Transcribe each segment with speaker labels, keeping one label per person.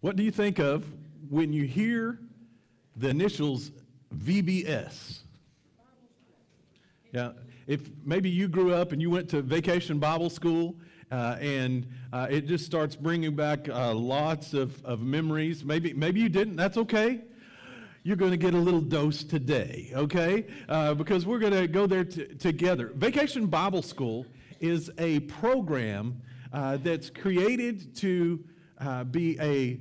Speaker 1: What do you think of when you hear the initials VBS? Yeah, if maybe you grew up and you went to Vacation Bible School, and it just starts bringing back lots of memories. Maybe you didn't. That's okay. You're going to get a little dose today, okay? Because we're going to go there together. Vacation Bible School is a program that's created to be a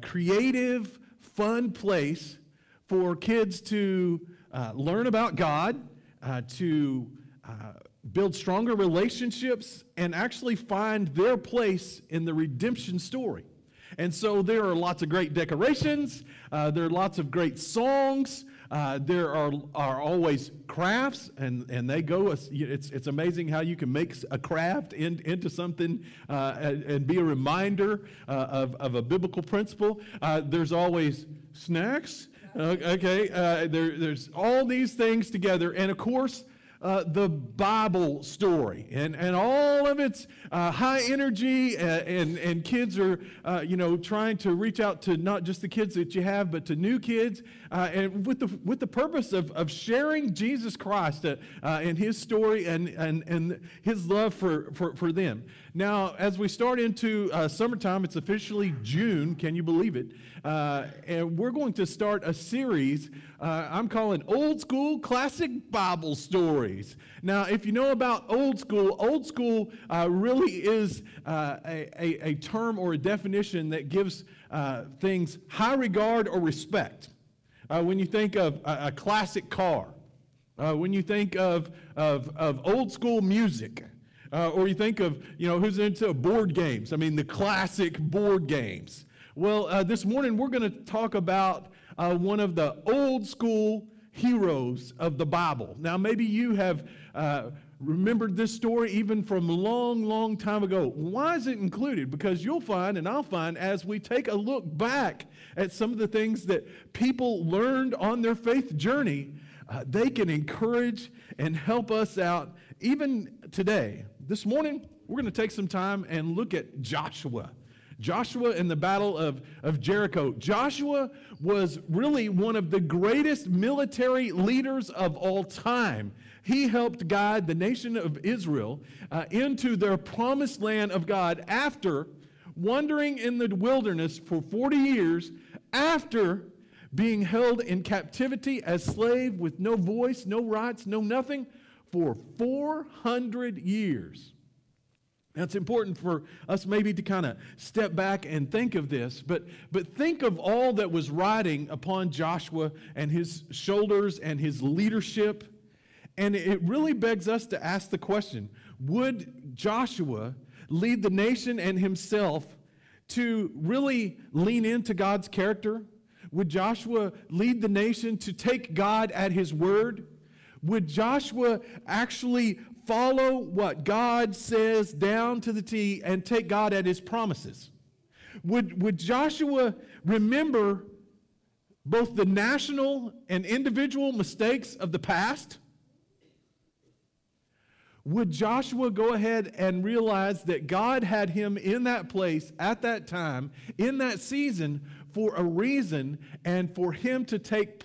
Speaker 1: creative, fun place for kids to learn about God, to build stronger relationships, and actually find their place in the redemption story. And so there are lots of great decorations, there are lots of great songs, there are always crafts, and they go, it's amazing how you can make a craft into something and be a reminder of a biblical principle. There's always snacks, okay, there's all these things together, and of course, the Bible story, and all of its high energy, and kids are, trying to reach out to not just the kids that you have, but to new kids, and with the purpose of sharing Jesus Christ and His story and His love for them. Now, as we start into summertime, it's officially June. Can you believe it? And we're going to start a series I'm calling Old School Classic Bible Stories. Now, if you know about old school really is a term or a definition that gives things high regard or respect. When you think of a classic car, when you think of old school music, or you think of, who's into board games. I mean, the classic board games. Well, this morning we're going to talk about one of the old school heroes of the Bible. Now, maybe you have remembered this story even from a long, long time ago. Why is it included? Because you'll find, and I'll find, as we take a look back at some of the things that people learned on their faith journey, they can encourage and help us out even today. This morning, we're going to take some time and look at Joshua. Joshua in the Battle of Jericho. Joshua was really one of the greatest military leaders of all time. He helped guide the nation of Israel into their promised land of God after wandering in the wilderness for 40 years, after being held in captivity as slave with no voice, no rights, no nothing, for 400 years. Now, it's important for us maybe to kind of step back and think of this, but think of all that was riding upon Joshua and his shoulders and his leadership, and it really begs us to ask the question, would Joshua lead the nation and himself to really lean into God's character? Would Joshua lead the nation to take God at His word? Would Joshua actually follow what God says down to the T and take God at His promises? Would Joshua remember both the national and individual mistakes of the past? Would Joshua go ahead and realize that God had him in that place at that time, in that season, for a reason, and for him to take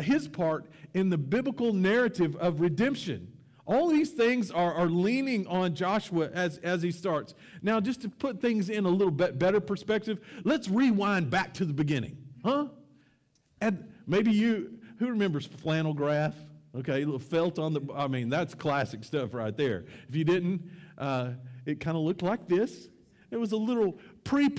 Speaker 1: his part in the biblical narrative of redemption? All these things are leaning on Joshua as he starts. Now, just to put things in a little bit better perspective, let's rewind back to the beginning. And maybe who remembers flannel graph? Okay, a little felt on that's classic stuff right there. If you didn't, it kind of looked like this. It was a little pre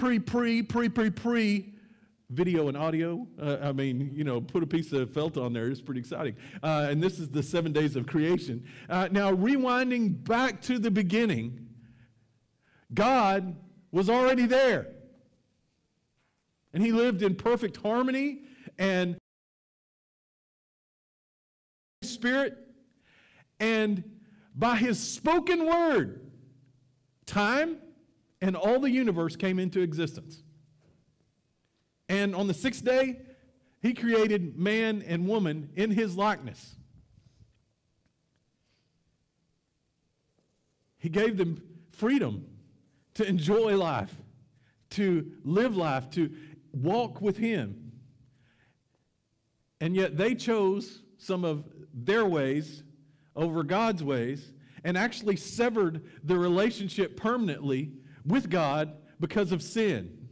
Speaker 1: video and audio. Put a piece of felt on there. It's pretty exciting. And this is the 7 days of creation. Now, rewinding back to the beginning, God was already there. And He lived in perfect harmony and Spirit. And by His spoken word, time and all the universe came into existence. And on the sixth day, He created man and woman in His likeness. He gave them freedom to enjoy life, to live life, to walk with Him. And yet they chose some of their ways over God's ways and actually severed the relationship permanently with God because of sin.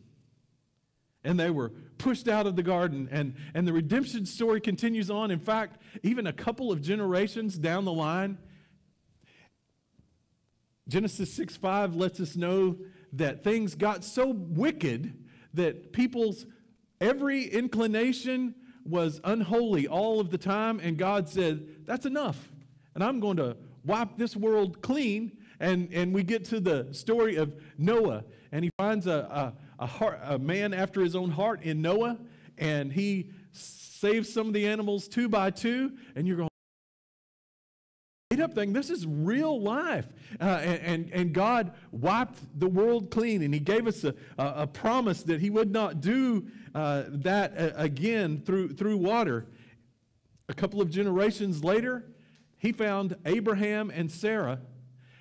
Speaker 1: And they were pushed out of the garden, and the redemption story continues on. In fact, even a couple of generations down the line, Genesis 6:5 lets us know that things got so wicked that people's every inclination was unholy all of the time, and God said, that's enough, and I'm going to wipe this world clean. And we get to the story of Noah, and he finds a man after his own heart in Noah, and he saves some of the animals 2 by 2, and you're going, made up thing. This is real life. And God wiped the world clean, and He gave us a promise that He would not do that again through water. A couple of generations later, He found Abraham and Sarah,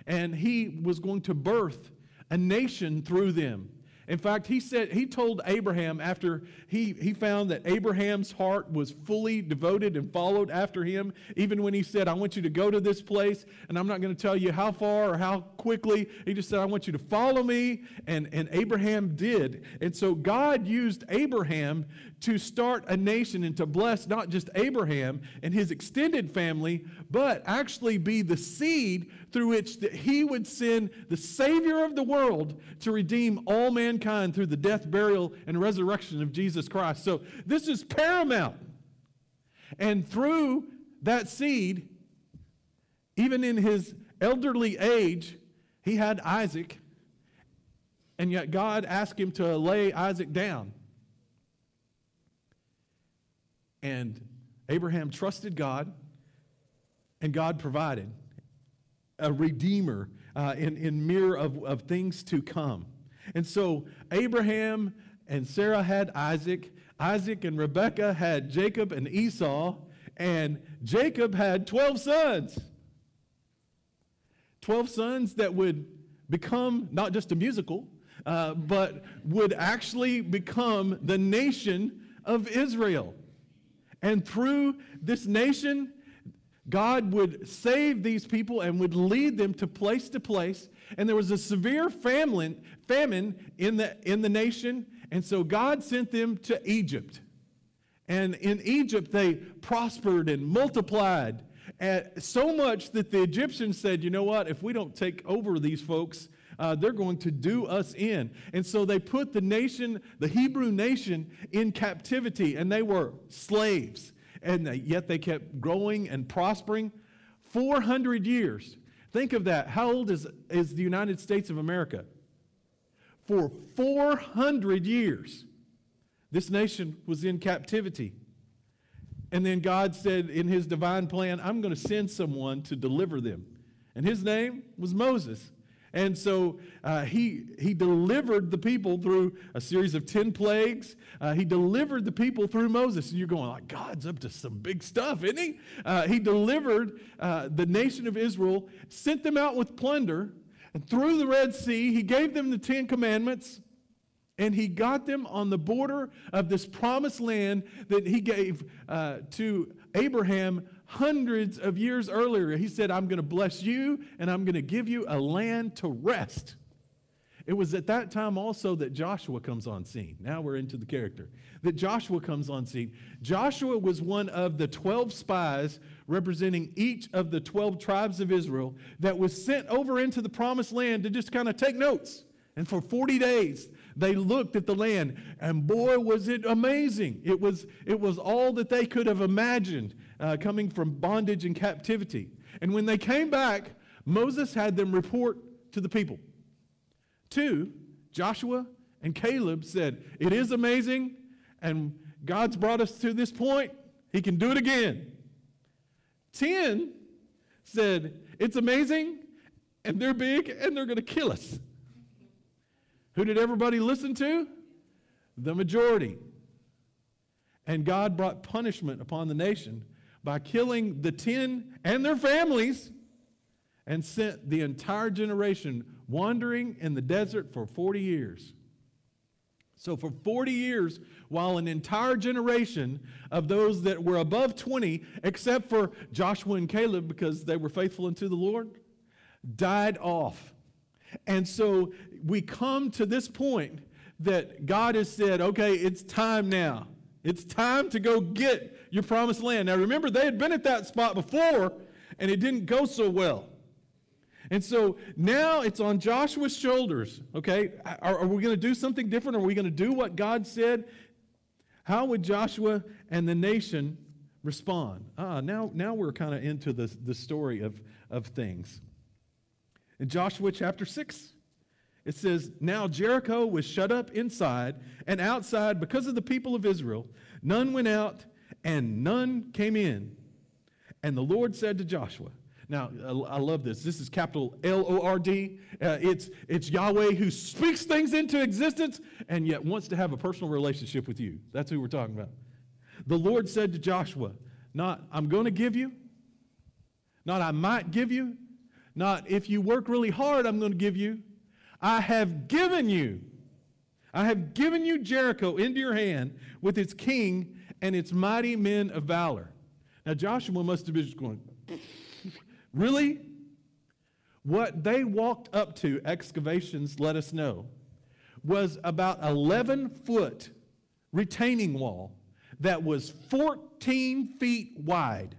Speaker 1: and He was going to birth a nation through them. In fact, he told Abraham, after he found that Abraham's heart was fully devoted and followed after him, even when he said, I want you to go to this place, and I'm not going to tell you how far or how quickly. He just said, I want you to follow me, and Abraham did. And so God used Abraham to start a nation and to bless not just Abraham and his extended family, but actually be the seed through which He would send the Savior of the world to redeem all mankind through the death, burial, and resurrection of Jesus Christ. So this is paramount. And through that seed, even in his elderly age, he had Isaac, and yet God asked him to lay Isaac down. And Abraham trusted God, and God provided a redeemer in mirror of things to come. And so Abraham and Sarah had Isaac. Isaac and Rebekah had Jacob and Esau. And Jacob had 12 sons. 12 sons that would become not just a musical, but would actually become the nation of Israel. And through this nation, God would save these people and would lead them to place. And there was a severe famine in the nation. And so God sent them to Egypt. And in Egypt, they prospered and multiplied so much that the Egyptians said, you know what, if we don't take over these folks, they're going to do us in. And so they put the nation, the Hebrew nation, in captivity, and they were slaves. And yet they kept growing and prospering. 400 years. Think of that. How old is the United States of America? For 400 years, this nation was in captivity. And then God said in His divine plan, I'm going to send someone to deliver them. And his name was Moses. And so he delivered the people through a series of 10 plagues. He delivered the people through Moses. And you're going, like, God's up to some big stuff, isn't He? He delivered the nation of Israel, sent them out with plunder, and through the Red Sea, He gave them the 10 commandments, and He got them on the border of this promised land that He gave to Abraham hundreds of years earlier. He said, I'm going to bless you, and I'm going to give you a land to rest. It was at that time also that Joshua comes on scene. Now we're into the character. That Joshua comes on scene. Joshua was one of the 12 spies representing each of the 12 tribes of Israel that was sent over into the promised land to just kind of take notes. And for 40 days, they looked at the land, and boy, was it amazing. It was all that they could have imagined coming from bondage and captivity. And when they came back, Moses had them report to the people. 2, Joshua and Caleb said, it is amazing, and God's brought us to this point. He can do it again. 10 said, it's amazing, and they're big, and they're going to kill us. Who did everybody listen to? The majority. And God brought punishment upon the nation by killing the 10 and their families, and sent the entire generation wandering in the desert for 40 years. So for 40 years, while an entire generation of those that were above 20, except for Joshua and Caleb because they were faithful unto the Lord, died off. And so we come to this point that God has said, okay, it's time now. It's time to go get your promised land. Now remember, they had been at that spot before, and it didn't go so well. And so now it's on Joshua's shoulders, okay? Are we going to do something different? Are we going to do what God said? How would Joshua and the nation respond? Now we're kind of into the story of things. In Joshua chapter 6, it says, "Now Jericho was shut up inside and outside because of the people of Israel. None went out and none came in. And the Lord said to Joshua," now, I love this. This is capital L-O-R-D. It's Yahweh who speaks things into existence and yet wants to have a personal relationship with you. That's who we're talking about. The Lord said to Joshua, not, "I'm going to give you," not, "I might give you," not, "if you work really hard, I'm going to give you." I have given you. I have given you Jericho into your hand with its king and its mighty men of valor. Now, Joshua must have been just going, really? What they walked up to, excavations let us know, was about 11-foot retaining wall that was 14 feet wide.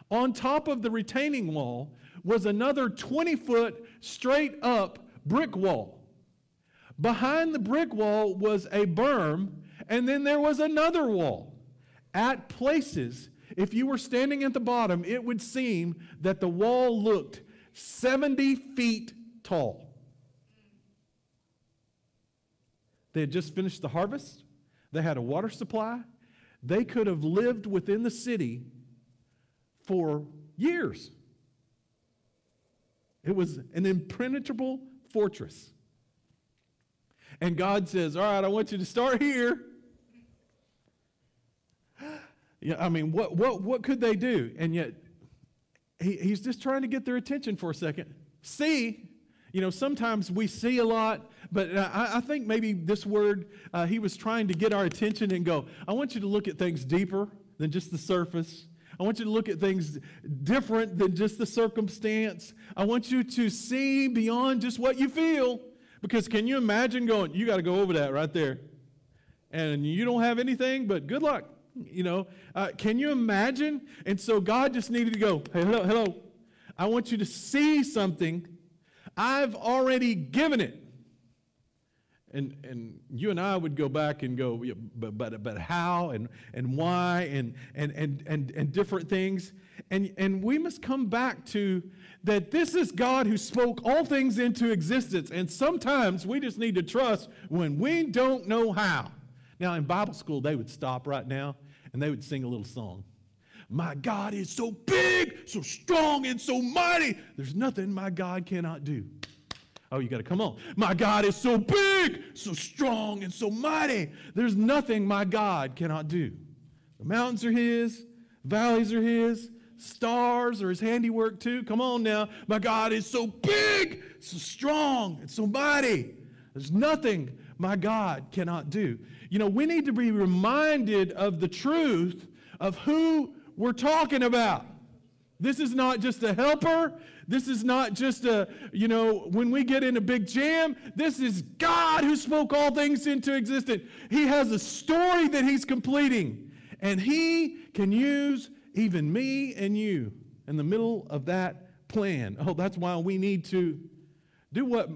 Speaker 1: On top of the retaining wall was another 20-foot straight up brick wall. Behind the brick wall was a berm, and then there was another wall. At places, if you were standing at the bottom, it would seem that the wall looked 70 feet tall. They had just finished the harvest. They had a water supply. They could have lived within the city for years. It was an impenetrable fortress. And God says, all right, I want you to start here. Yeah, I mean, what could they do? And yet, he's just trying to get their attention for a second. See, sometimes we see a lot, but I think maybe this word, he was trying to get our attention and go, I want you to look at things deeper than just the surface. I want you to look at things different than just the circumstance. I want you to see beyond just what you feel. Because can you imagine going, you got to go over that right there, and you don't have anything, but good luck. Can you imagine? And so God just needed to go, hey, hello. I want you to see something. I've already given it. And you and I would go back and go, yeah, but how and why and different things. And we must come back to that this is God who spoke all things into existence. And sometimes we just need to trust when we don't know how. Now, in Bible school, they would stop right now, and they would sing a little song. My God is so big, so strong, and so mighty. There's nothing my God cannot do. Oh, you got to come on. My God is so big, so strong, and so mighty. There's nothing my God cannot do. The mountains are his, valleys are his, stars are his handiwork too. Come on now. My God is so big, so strong, and so mighty. There's nothing my God cannot do. We need to be reminded of the truth of who we're talking about. This is not just a helper. This is not just when we get in a big jam. This is God who spoke all things into existence. He has a story that he's completing. And he can use even me and you in the middle of that plan. Oh, that's why we need to do what,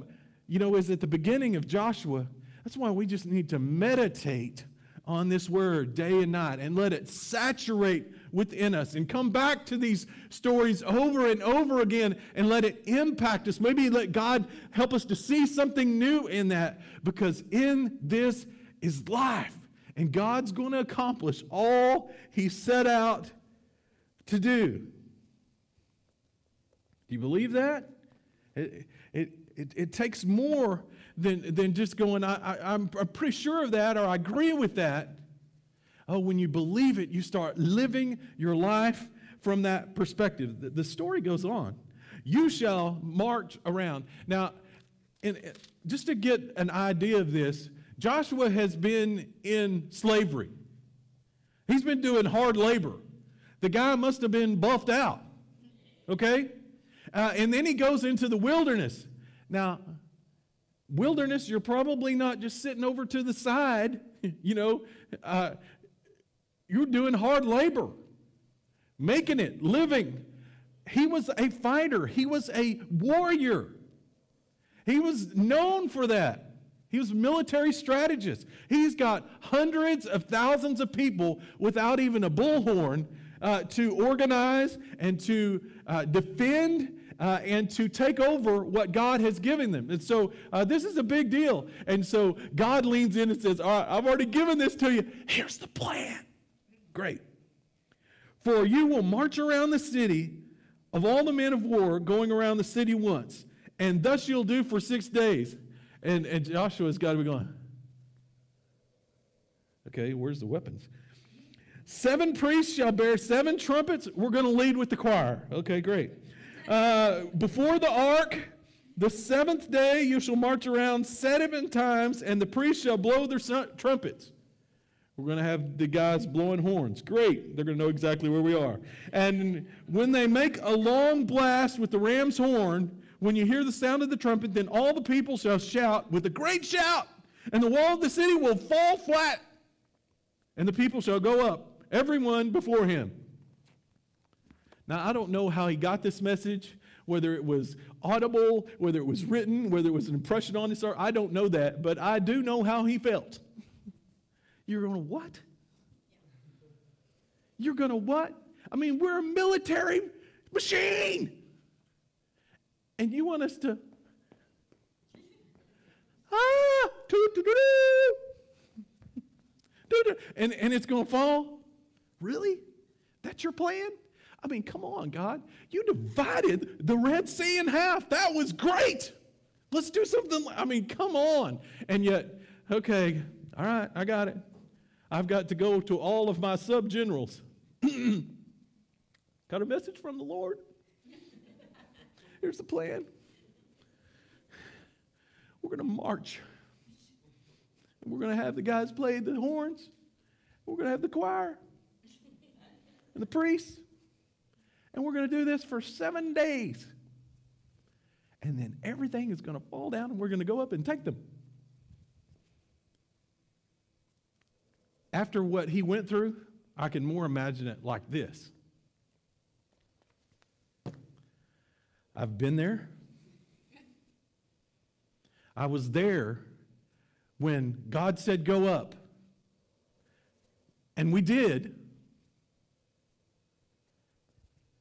Speaker 1: is at the beginning of Joshua. That's why we just need to meditate on this word day and night and let it saturate within us and come back to these stories over and over again and let it impact us. Maybe let God help us to see something new in that, because in this is life, and God's going to accomplish all he set out to do. Do you believe that? It takes more than just going, I'm pretty sure of that, or I agree with that. Oh, when you believe it, you start living your life from that perspective. The story goes on. You shall march around. Now, just to get an idea of this, Joshua has been in slavery. He's been doing hard labor. The guy must have been buffed out, okay? And then he goes into the wilderness. Now, wilderness, you're probably not just sitting over to the side, you're doing hard labor, making it, living. He was a fighter. He was a warrior. He was known for that. He was a military strategist. He's got hundreds of thousands of people without even a bullhorn to organize and to defend and to take over what God has given them. And so this is a big deal. And so God leans in and says, all right, I've already given this to you. Here's the plan. Great. For you will march around the city of all the men of war going around the city once, and thus you'll do for 6 days. And Joshua's got to be going, okay, where's the weapons? 7 priests shall bear 7 trumpets. We're going to lead with the choir. Okay, great. Before the ark, the 7th day you shall march around 7 times, and the priests shall blow their trumpets. We're going to have the guys blowing horns. Great. They're going to know exactly where we are. And when they make a long blast with the ram's horn, when you hear the sound of the trumpet, then all the people shall shout with a great shout, and the wall of the city will fall flat, and the people shall go up, everyone before him. Now, I don't know how he got this message, whether it was audible, whether it was written, whether it was an impression on his heart. I don't know that, but I do know how he felt. You're going to what? You're going to what? I mean, we're a military machine. And you want us to, and it's going to fall? Really? That's your plan? I mean, come on, God. You divided the Red Sea in half. That was great. Let's do something. I mean, come on. And yet, okay, all right, I got it. I've got to go to all of my sub-generals. Got a message from the Lord. Here's the plan. We're going to march. And we're going to have the guys play the horns. We're going to have the choir and the priests. And we're going to do this for 7 days. And then everything is going to fall down and we're going to go up and take them. After what he went through, I can more imagine it like this. I've been there. I was there when God said go up. And we did.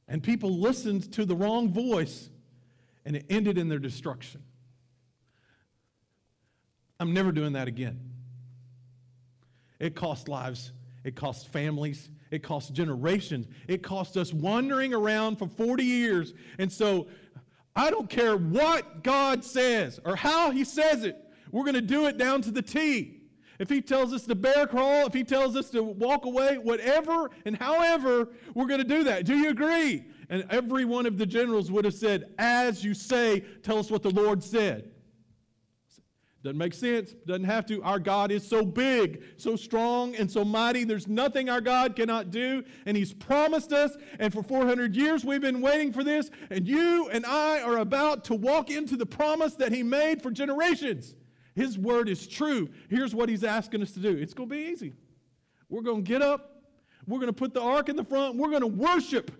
Speaker 1: And people listened to the wrong voice, and it ended in their destruction. I'm never doing that again. It cost lives. It cost families. It cost generations. It cost us wandering around for 40 years. And so I don't care what God says or how he says it. We're going to do it down to the T. If he tells us to bear crawl, if he tells us to walk away, whatever and however, we're going to do that. Do you agree? And every one of the generals would have said, as you say, tell us what the Lord said. Doesn't make sense. Doesn't have to. Our God is so big, so strong, and so mighty. There's nothing our God cannot do. And he's promised us. And for 400 years we've been waiting for this. And you and I are about to walk into the promise that he made for generations. His word is true. Here's what he's asking us to do. It's going to be easy. We're going to get up. We're going to put the ark in the front. We're going to worship.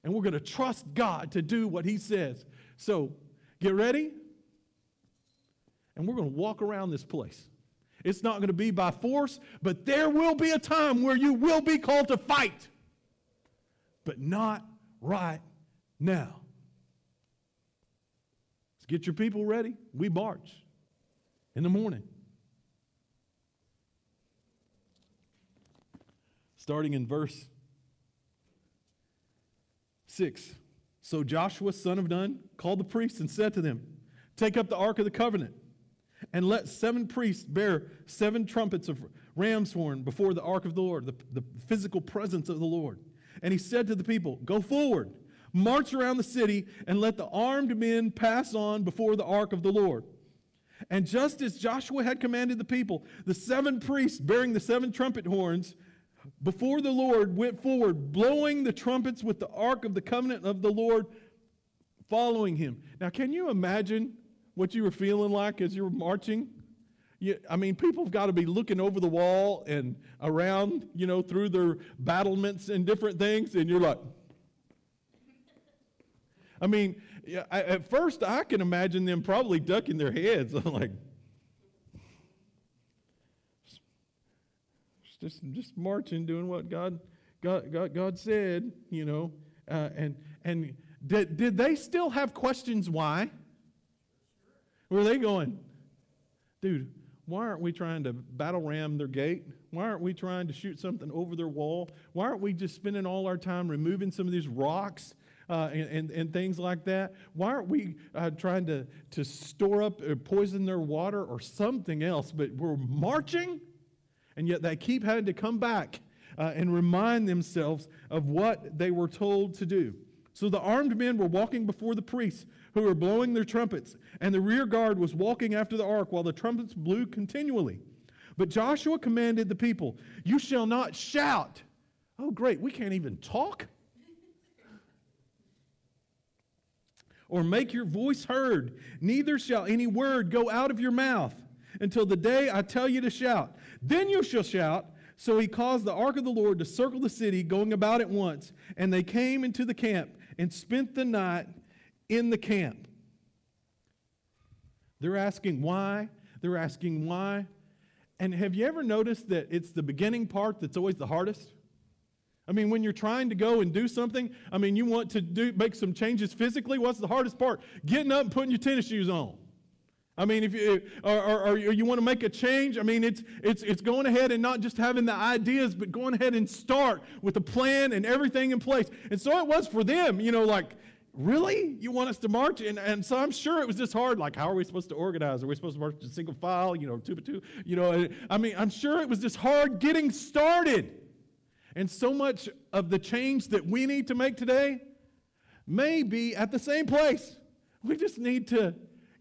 Speaker 1: And we're going to trust God to do what he says. So get ready. And we're going to walk around this place. It's not going to be by force, but there will be a time where you will be called to fight. But not right now. Let's get your people ready. We march in the morning. Starting in verse 6. So Joshua, son of Nun, called the priests and said to them, take up the ark of the covenant, and let 7 priests bear 7 trumpets of ram's horn before the ark of the Lord, the physical presence of the Lord. And he said to the people, go forward, march around the city, and let the armed men pass on before the ark of the Lord. And just as Joshua had commanded the people, the 7 priests bearing the 7 trumpet horns before the Lord went forward, blowing the trumpets with the ark of the covenant of the Lord following him. Now, can you imagine what you were feeling like as you were marching? People have got to be looking over the wall and around, through their battlements and different things, and you're like, at first I can imagine them probably ducking their heads. I'm like, just marching, doing what God said, and did they still have questions why? Were they going, dude, why aren't we trying to battle ram their gate? Why aren't we trying to shoot something over their wall? Why aren't we just spending all our time removing some of these rocks and things like that? Why aren't we trying to store up or poison their water or something else? But we're marching, and yet they keep having to come back and remind themselves of what they were told to do. So the armed men were walking before the priests, who were blowing their trumpets, and the rear guard was walking after the ark while the trumpets blew continually. But Joshua commanded the people, "You shall not shout." Oh, great, we can't even talk? "Or make your voice heard. Neither shall any word go out of your mouth until the day I tell you to shout. Then you shall shout." So he caused the ark of the Lord to circle the city, going about it once. And they came into the camp and spent the night in the camp. They're asking why. They're asking why. And have you ever noticed that it's the beginning part that's always the hardest? When you're trying to go and do something, you want to make some changes physically, what's the hardest part? Getting up and putting your tennis shoes on. If you or you want to make a change, it's going ahead and not just having the ideas, but going ahead and start with a plan and everything in place. And so it was for them, really? You want us to march? And so I'm sure it was just hard. Like, how are we supposed to organize? Are we supposed to march in single file, 2 by 2? I'm sure it was just hard getting started. And so much of the change that we need to make today may be at the same place. We just need to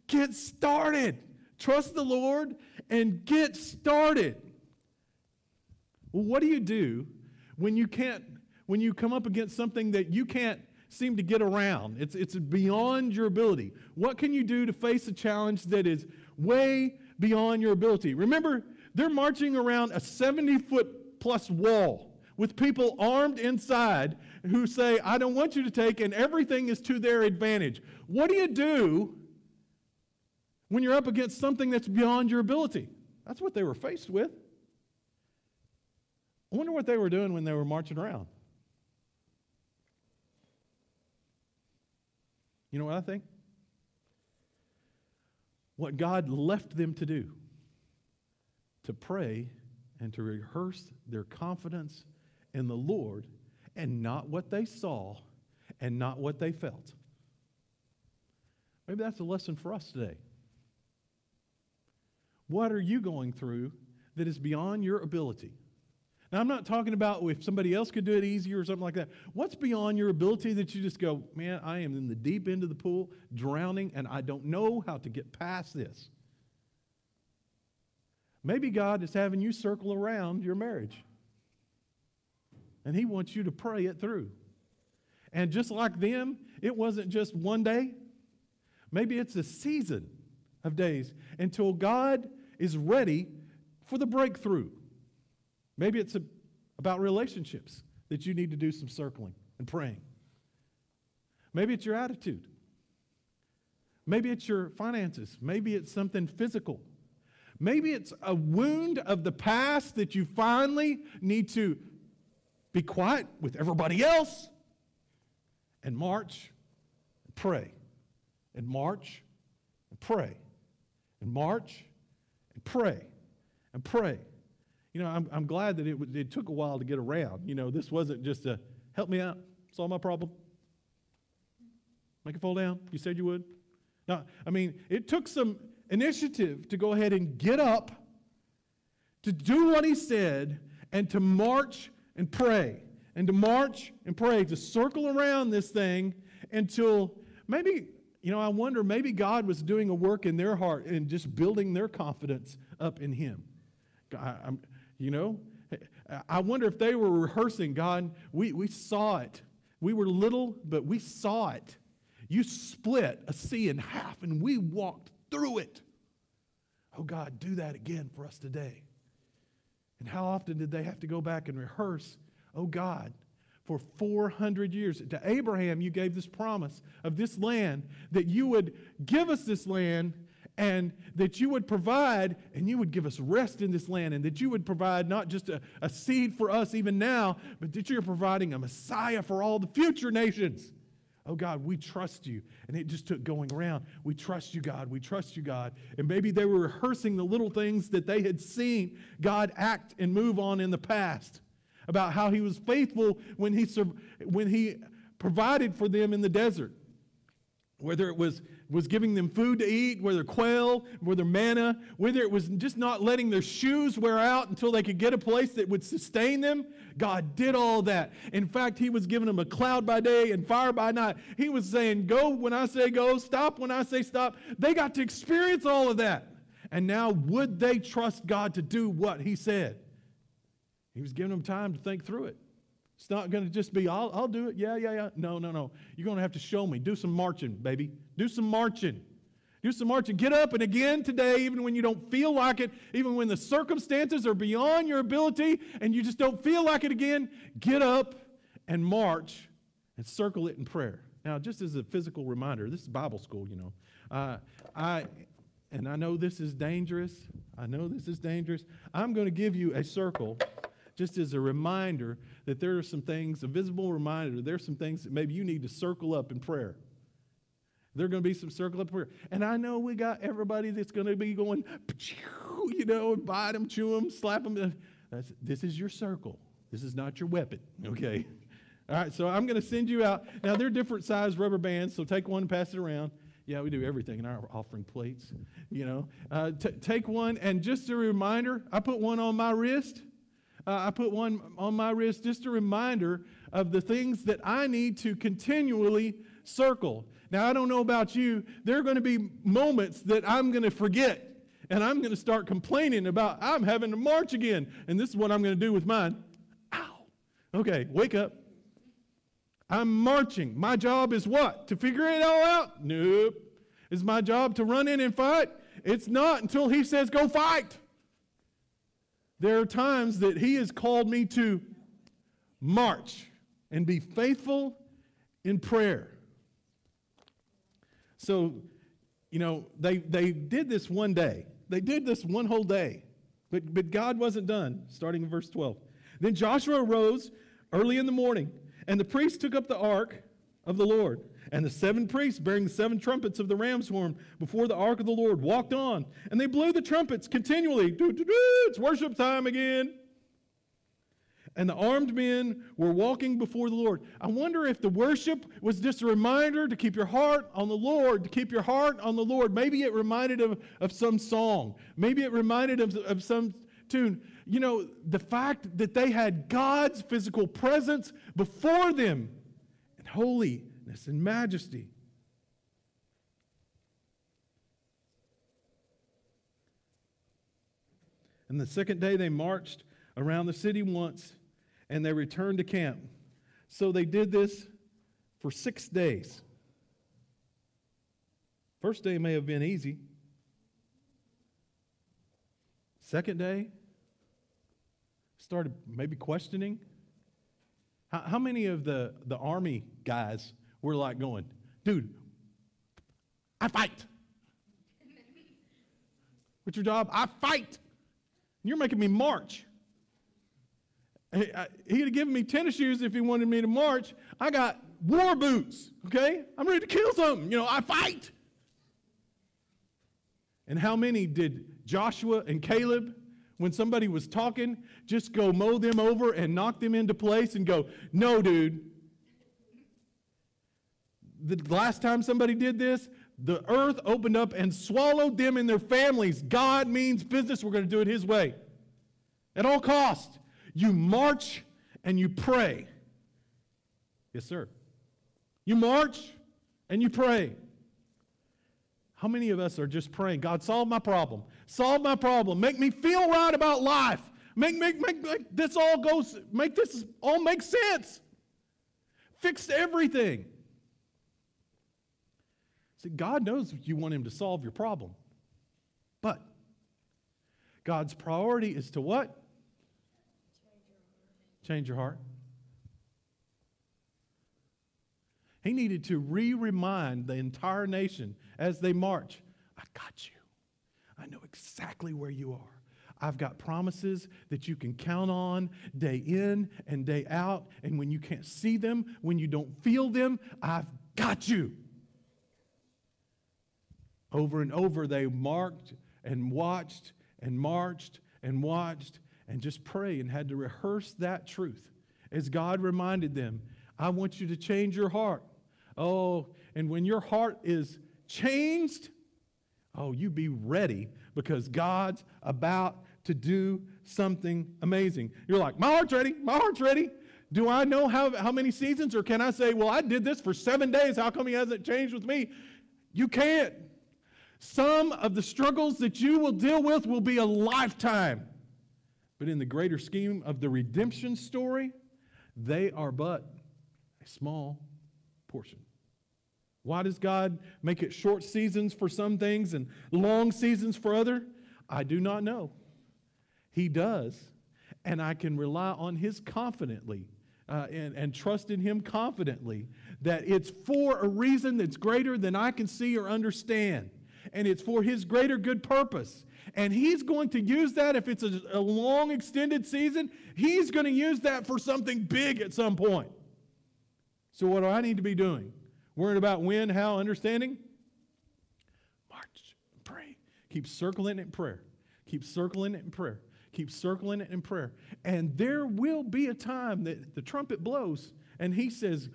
Speaker 1: get started. Trust the Lord and get started. Well, what do you do when you come up against something that you can't seem to get around? It's beyond your ability. What can you do to face a challenge that is way beyond your ability? Remember, they're marching around a 70-foot plus wall with people armed inside who say, "I don't want you to take," and everything is to their advantage. What do you do when you're up against something that's beyond your ability? That's what they were faced with. I wonder what they were doing when they were marching around. You know what I think? What God left them to do, to pray and to rehearse their confidence in the Lord, and not what they saw and not what they felt. Maybe that's a lesson for us today. What are you going through that is beyond your ability? Now, I'm not talking about if somebody else could do it easier or something like that. What's beyond your ability that you just go, "Man, I am in the deep end of the pool, drowning, and I don't know how to get past this"? Maybe God is having you circle around your marriage, and He wants you to pray it through. And just like them, it wasn't just one day. Maybe it's a season of days until God is ready for the breakthrough. Maybe it's about relationships that you need to do some circling and praying. Maybe it's your attitude. Maybe it's your finances. Maybe it's something physical. Maybe it's a wound of the past that you finally need to be quiet with everybody else and march and pray and march and pray and march and pray and pray. I'm glad that it took a while to get around. This wasn't just a, "Help me out, solve my problem. Make it fall down. You said you would." No, it took some initiative to go ahead and get up, to do what He said, and to march and pray, and to march and pray, to circle around this thing until maybe I wonder, maybe God was doing a work in their heart and just building their confidence up in Him. I wonder if they were rehearsing, God, we saw it. We were little, but we saw it. You split a sea in half, and we walked through it. Oh, God, do that again for us today. And how often did they have to go back and rehearse, oh, God, for 400 years. To Abraham, you gave this promise of this land, that you would give us this land and that you would provide and you would give us rest in this land, and that you would provide not just a seed for us even now, but that you're providing a Messiah for all the future nations. Oh, God, we trust you. And it just took going around. We trust you, God. We trust you, God. And maybe they were rehearsing the little things that they had seen God act and move on in the past, about how He was faithful when he provided for them in the desert. Whether it was giving them food to eat, whether quail, whether manna, whether it was just not letting their shoes wear out until they could get a place that would sustain them. God did all that. In fact, He was giving them a cloud by day and fire by night. He was saying, go when I say go, stop when I say stop. They got to experience all of that. And now, would they trust God to do what He said? He was giving them time to think through it. It's not going to just be, I'll do it. Yeah. No. You're going to have to show me. Do some marching, baby. Do some marching. Do some marching. Get up, and again today, even when you don't feel like it, even when the circumstances are beyond your ability and you just don't feel like it again, get up and march and circle it in prayer. Now, just as a physical reminder, this is Bible school, I know this is dangerous. I'm going to give you a circle just as a reminder that there are some things, a visible reminder, there's some things that maybe you need to circle up in prayer. There are going to be some circle up prayer. And I know we got everybody that's going to be going, and bite them, chew them, slap them. This is your circle. This is not your weapon, okay? All right, so I'm going to send you out. Now, they're different size rubber bands, so take one and pass it around. Yeah, we do everything in our offering plates, Take one, and just a reminder, I put one on my wrist. Just a reminder of the things that I need to continually circle. Now, I don't know about you. There are going to be moments that I'm going to forget, and I'm going to start complaining about, I'm having to march again, and this is what I'm going to do with mine. Ow. Okay, wake up. I'm marching. My job is what? To figure it all out? Nope. Is my job to run in and fight? It's not until He says, go fight. There are times that He has called me to march and be faithful in prayer. So, they did this one day. They did this one whole day. But God wasn't done, starting in verse 12. Then Joshua arose early in the morning, and the priests took up the ark of the Lord. And the 7 priests, bearing the 7 trumpets of the ram's horn before the ark of the Lord, walked on. And they blew the trumpets continually. It's worship time again. And the armed men were walking before the Lord. I wonder if the worship was just a reminder to keep your heart on the Lord. Maybe it reminded of some song. Maybe it reminded of some tune. The fact that they had God's physical presence before them in holiness and majesty. And the second day they marched around the city once, and they returned to camp. So they did this for 6 days. First day may have been easy. Second day, started maybe questioning. How many of the army guys were like going, dude, I fight. What's your job? I fight. You're making me march. He'd have given me tennis shoes if he wanted me to march. I got war boots, okay? I'm ready to kill something. I fight. And how many did Joshua and Caleb, when somebody was talking, just go mow them over and knock them into place and go, no, dude. The last time somebody did this, the earth opened up and swallowed them and their families. God means business. We're going to do it His way. At all costs. You march and you pray. Yes, sir. You march and you pray. How many of us are just praying, God, solve my problem. Solve my problem. Make me feel right about life. Make this all make sense. Fix everything. See, God knows you want him to solve your problem. But God's priority is to what? Change your heart. He needed to remind the entire nation as they march, I got you. I know exactly where you are. I've got promises that you can count on day in and day out. And when you can't see them, when you don't feel them, I've got you. Over and over they marked and watched and marched and watched and just prayed and had to rehearse that truth. As God reminded them, I want you to change your heart. Oh, and when your heart is changed, oh, you be ready because God's about to do something amazing. You're like, my heart's ready. My heart's ready. Do I know how many seasons? Or can I say, well, I did this for 7 days. How come he hasn't changed with me? You can't. Some of the struggles that you will deal with will be a lifetime. But in the greater scheme of the redemption story, they are but a small portion. Why does God make it short seasons for some things and long seasons for other? I do not know. He does, and I can rely on his confidently and trust in him confidently that it's for a reason that's greater than I can see or understand, and it's for his greater good purpose. And he's going to use that if it's a long extended season. He's going to use that for something big at some point. So what do I need to be doing? Worrying about when, how, understanding? March, pray. Keep circling it in prayer. Keep circling it in prayer. Keep circling it in prayer. And there will be a time that the trumpet blows and he says,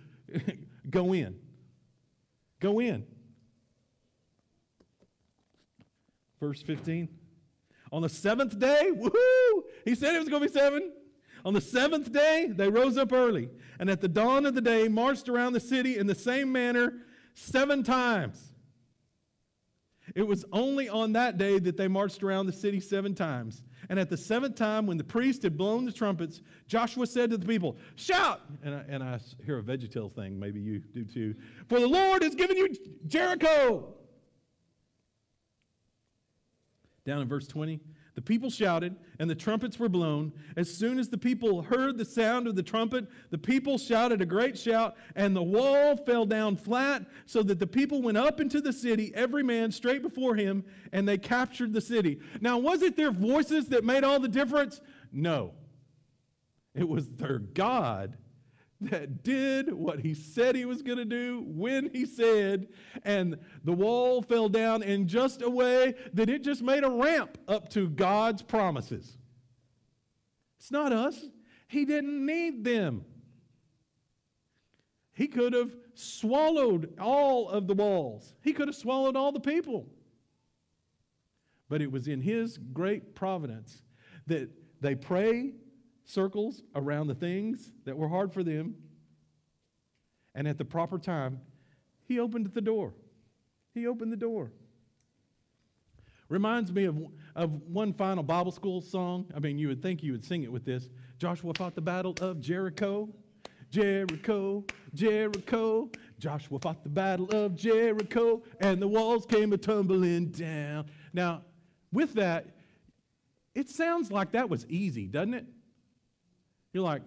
Speaker 1: go in. Go in. Verse 15. On the seventh day, woohoo! He said it was going to be 7. On the seventh day, they rose up early, and at the dawn of the day marched around the city in the same manner 7 times. It was only on that day that they marched around the city 7 times. And at the 7th time, when the priest had blown the trumpets, Joshua said to the people, shout! And I hear a VeggieTales thing, maybe you do too. For the Lord has given you Jericho! Down in verse 20, the people shouted, and the trumpets were blown. As soon as the people heard the sound of the trumpet, the people shouted a great shout, and the wall fell down flat, so that the people went up into the city, every man straight before him, and they captured the city. Now, was it their voices that made all the difference? No. It was their God that did what he said he was going to do when he said, and the wall fell down in just a way that it just made a ramp up to God's promises. It's not us. He didn't need them. He could have swallowed all of the walls. He could have swallowed all the people. But it was in his great providence that they pray circles around the things that were hard for them, and at the proper time, he opened the door. He opened the door. Reminds me of one final Bible school song. I mean, you would think you would sing it with this. Joshua fought the battle of Jericho. Jericho, Jericho. Joshua fought the battle of Jericho, and the walls came a-tumbling down. Now, with that, it sounds like that was easy, doesn't it? You're like,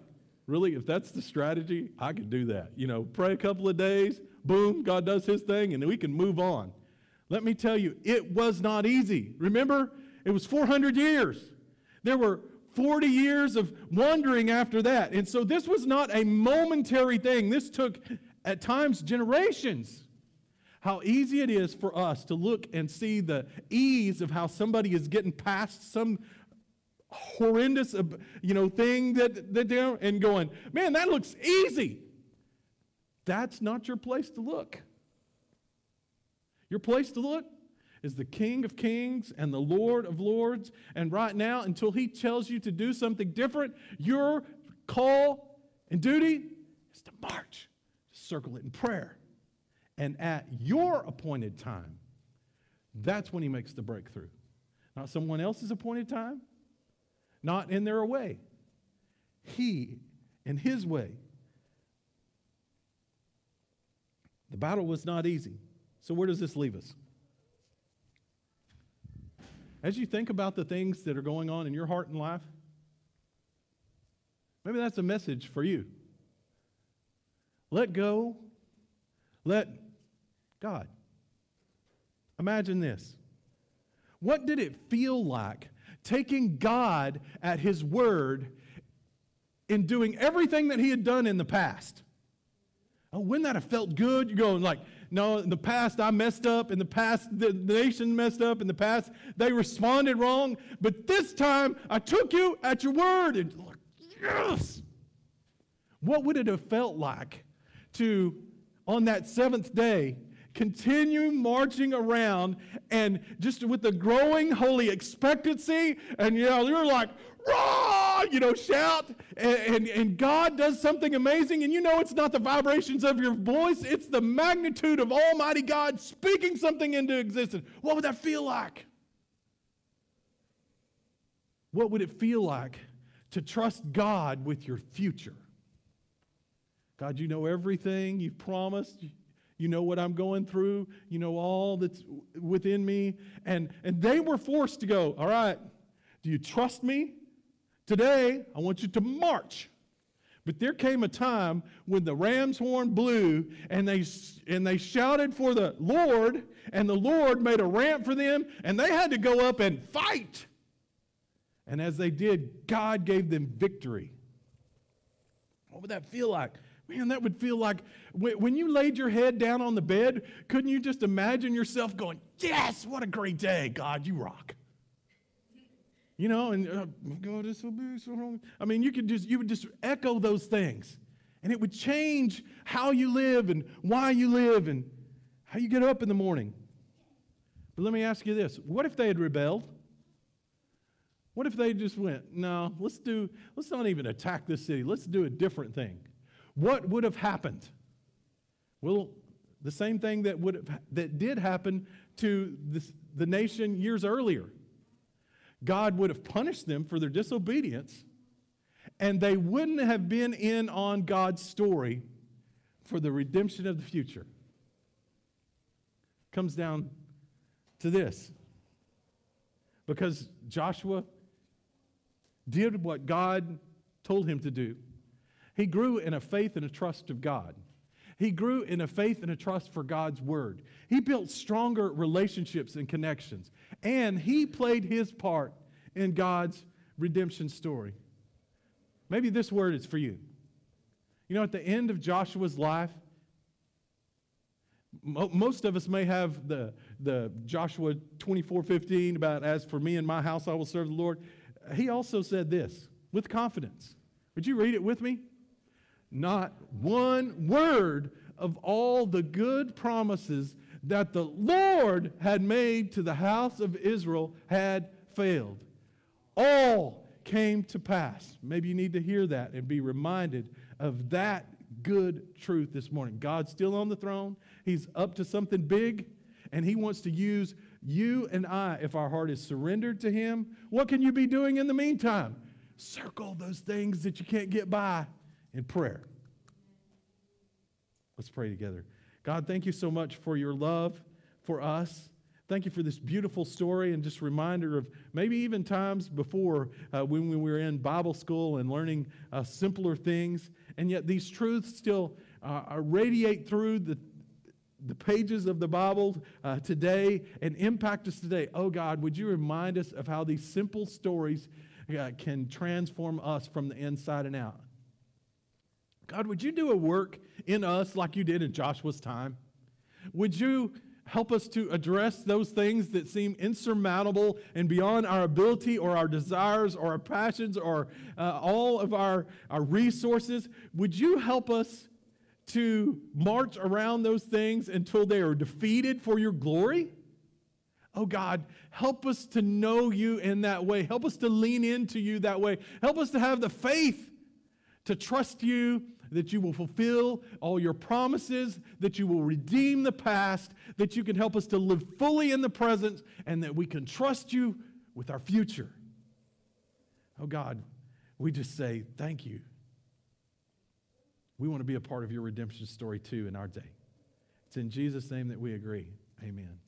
Speaker 1: really? If that's the strategy, I could do that. You know, pray a couple of days, boom, God does his thing, and then we can move on. Let me tell you, it was not easy. Remember, it was 400 years. There were 40 years of wandering after that. And so this was not a momentary thing. This took, at times, generations. How easy it is for us to look and see the ease of how somebody is getting past some horrendous, thing that they're and going, man, that looks easy. That's not your place to look. Your place to look is the King of Kings and the Lord of Lords. And right now, until he tells you to do something different, your call and duty is to march, to circle it in prayer. And at your appointed time, That's when he makes the breakthrough. Not someone else's appointed time, not in their way. He, in his way. The battle was not easy. So where does this leave us? As you think about the things that are going on in your heart and life, maybe that's a message for you. Let go. Let God. Imagine this. What did it feel like taking God at his word in doing everything that he had done in the past? Oh, wouldn't that have felt good? You're going like, no, in the past I messed up. In the past the nation messed up. In the past they responded wrong. But this time I took you at your word. And yes! What would it have felt like to, on that seventh day, continue marching around and just with the growing holy expectancy, and you're like, rah, shout, and God does something amazing, and it's not the vibrations of your voice, it's the magnitude of Almighty God speaking something into existence. What would that feel like? What would it feel like to trust God with your future? God, you know everything you've promised. You know what I'm going through. You know all that's within me. And they were forced to go, all right, do you trust me? Today, I want you to march. But there came a time when the ram's horn blew and they shouted for the Lord, and the Lord made a ramp for them, and they had to go up and fight. And as they did, God gave them victory. What would that feel like? Man, that would feel like when you laid your head down on the bed, couldn't you just imagine yourself going, yes, what a great day, God, you rock. God, this will be so wrong. I mean, you would just echo those things, and it would change how you live and why you live and how you get up in the morning. But let me ask you this. What if they had rebelled? What if they just went, no, let's not even attack this city. Let's do a different thing. What would have happened? Well, the same thing that did happen to the nation years earlier. God would have punished them for their disobedience, and they wouldn't have been in on God's story for the redemption of the future. Comes down to this. Because Joshua did what God told him to do. He grew in a faith and a trust of God. He grew in a faith and a trust for God's word. He built stronger relationships and connections. And he played his part in God's redemption story. Maybe this word is for you. At the end of Joshua's life, most of us may have the Joshua 24:15 about, as for me and my house, I will serve the Lord. He also said this with confidence. Would you read it with me? Not one word of all the good promises that the Lord had made to the house of Israel had failed. All came to pass. Maybe you need to hear that and be reminded of that good truth this morning. God's still on the throne. He's up to something big, and he wants to use you and I if our heart is surrendered to him. What can you be doing in the meantime? Circle those things that you can't get by in prayer. Let's pray together. God, thank you so much for your love for us. Thank you for this beautiful story and just reminder of maybe even times before when we were in Bible school and learning simpler things. And yet these truths still radiate through the pages of the Bible today and impact us today. Oh God, would you remind us of how these simple stories can transform us from the inside and out. God, would you do a work in us like you did in Joshua's time? Would you help us to address those things that seem insurmountable and beyond our ability or our desires or our passions or all of our resources? Would you help us to march around those things until they are defeated for your glory? Oh God, help us to know you in that way. Help us to lean into you that way. Help us to have the faith to trust you, that you will fulfill all your promises, that you will redeem the past, that you can help us to live fully in the present, and that we can trust you with our future. Oh God, we just say thank you. We want to be a part of your redemption story too in our day. It's in Jesus' name that we agree. Amen.